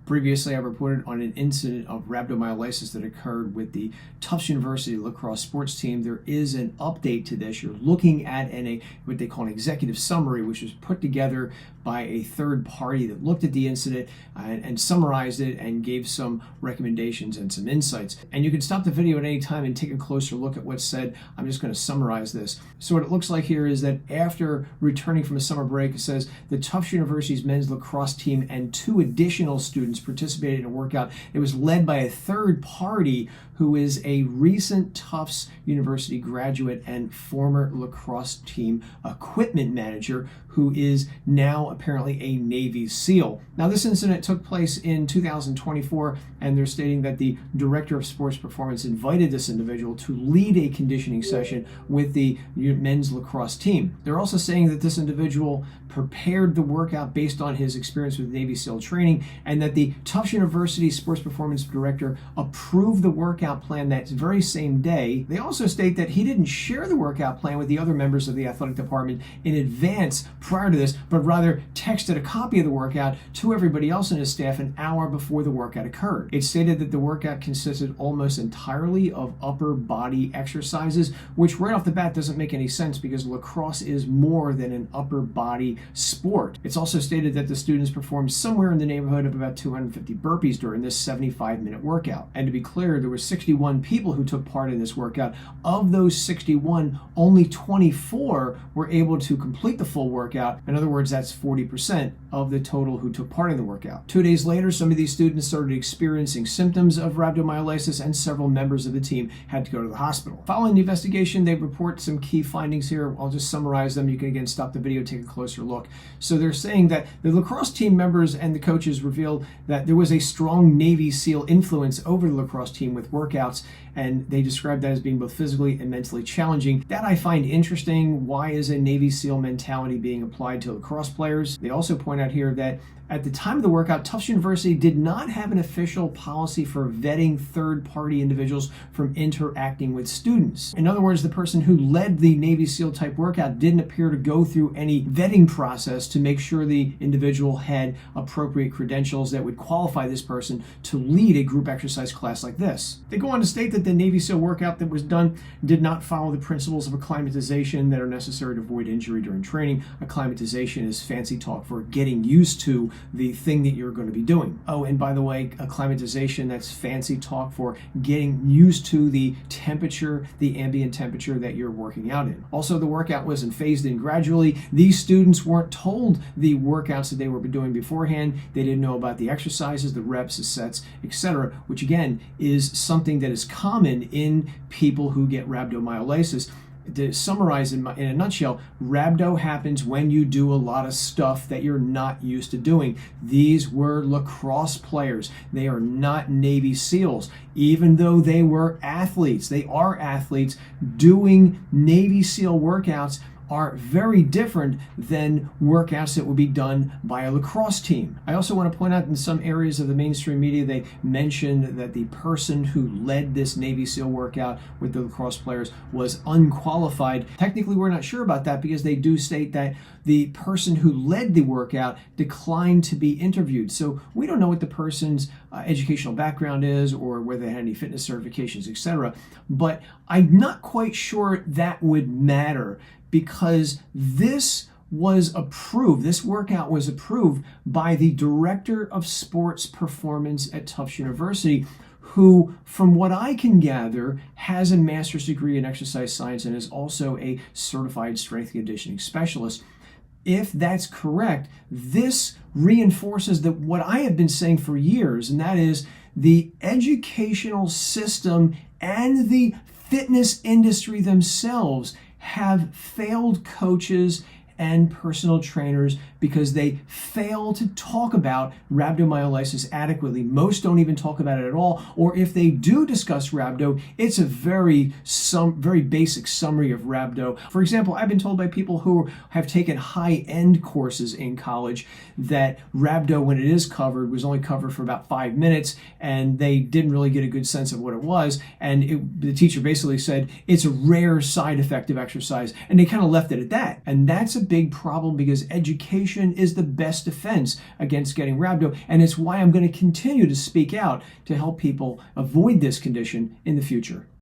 Previously, I reported on an incident of rhabdomyolysis that occurred with the Tufts University lacrosse sports team. There is an update to this. You're looking at what they call an executive summary, which was put together by a third party that looked at the incident and summarized it and gave some recommendations and some insights. And you can stop the video at any time and take a closer look at what's said. I'm just going to summarize this. So what it looks like here is that after returning from a summer break, it says the Tufts University's men's lacrosse team and 2 additional students participated in a workout. It was led by a third party who is a recent Tufts University graduate and former lacrosse team equipment manager who is now apparently a Navy SEAL. Now, this incident took place in 2024, and they're stating that the director of sports performance invited this individual to lead a conditioning session with the men's lacrosse team. They're also saying that this individual prepared the workout based on his experience with Navy SEAL training, and that the Tufts University sports performance director approved the workout plan that very same day. They also state that he didn't share the workout plan with the other members of the athletic department in advance prior to this, but rather texted a copy of the workout to everybody else in his staff an hour before the workout occurred. It stated that the workout consisted almost entirely of upper body exercises, which right off the bat doesn't make any sense because lacrosse is more than an upper body sport. It's also stated that the students performed somewhere in the neighborhood of about 250 burpees during this 75-minute workout. And to be clear, there were 61 people who took part in this workout. Of those 61, only 24 were able to complete the full workout. In other words, that's 40% of the total who took part in the workout. 2 days later, some of these students started experiencing symptoms of rhabdomyolysis, and several members of the team had to go to the hospital. Following the investigation, they report some key findings here. I'll just summarize them. You can again stop the video, take a closer look. So they're saying that the lacrosse team members and the coaches revealed that there was a strong Navy SEAL influence over the lacrosse team with workouts, and they described that as being both physically and mentally challenging. That I find interesting. Why is a Navy SEAL mentality being applied to lacrosse players? They also point out here that at the time of the workout, Tufts University did not have an official policy for vetting third-party individuals from interacting with students. In other words, the person who led the Navy SEAL type workout didn't appear to go through any vetting process to make sure the individual had appropriate credentials that would qualify this person to lead a group exercise class like this. They go on to state that the Navy SEAL workout that was done did not follow the principles of acclimatization that are necessary to avoid injury during training. Acclimatization is fancy talk for getting used to the thing that you're going to be doing. Oh, and by the way, acclimatization, that's fancy talk for getting used to the temperature, the ambient temperature that you're working out in. Also, the workout wasn't phased in gradually. These students weren't told the workouts that they were doing beforehand. They didn't know about the exercises, the reps, the sets, etc., which again is something that is common in people who get rhabdomyolysis. To summarize in a nutshell, rhabdo happens when you do a lot of stuff that you're not used to doing. These were lacrosse players. They are not Navy SEALs. Even though they were athletes, they are athletes, doing Navy SEAL workouts are very different than workouts that would be done by a lacrosse team. I also want to point out in some areas of the mainstream media, they mentioned that the person who led this Navy SEAL workout with the lacrosse players was unqualified. Technically, we're not sure about that because they do state that the person who led the workout declined to be interviewed. So we don't know what the person's educational background is or whether they had any fitness certifications, etc. But I'm not quite sure that would matter, because this workout was approved by the director of sports performance at Tufts University, who, from what I can gather, has a master's degree in exercise science and is also a certified strength and conditioning specialist. If that's correct, this reinforces what I have been saying for years, and that is the educational system and the fitness industry themselves have failed coaches and personal trainers because they fail to talk about rhabdomyolysis adequately. Most don't even talk about it at all, or if they do discuss rhabdo, it's a very basic summary of rhabdo. For example, I've been told by people who have taken high-end courses in college that rhabdo, when it is covered, was only covered for about 5 minutes, and they didn't really get a good sense of what it was, and the teacher basically said it's a rare side effect of exercise, and they kind of left it at that. And that's a big problem because education prevention is the best defense against getting rhabdo, and it's why I'm going to continue to speak out to help people avoid this condition in the future.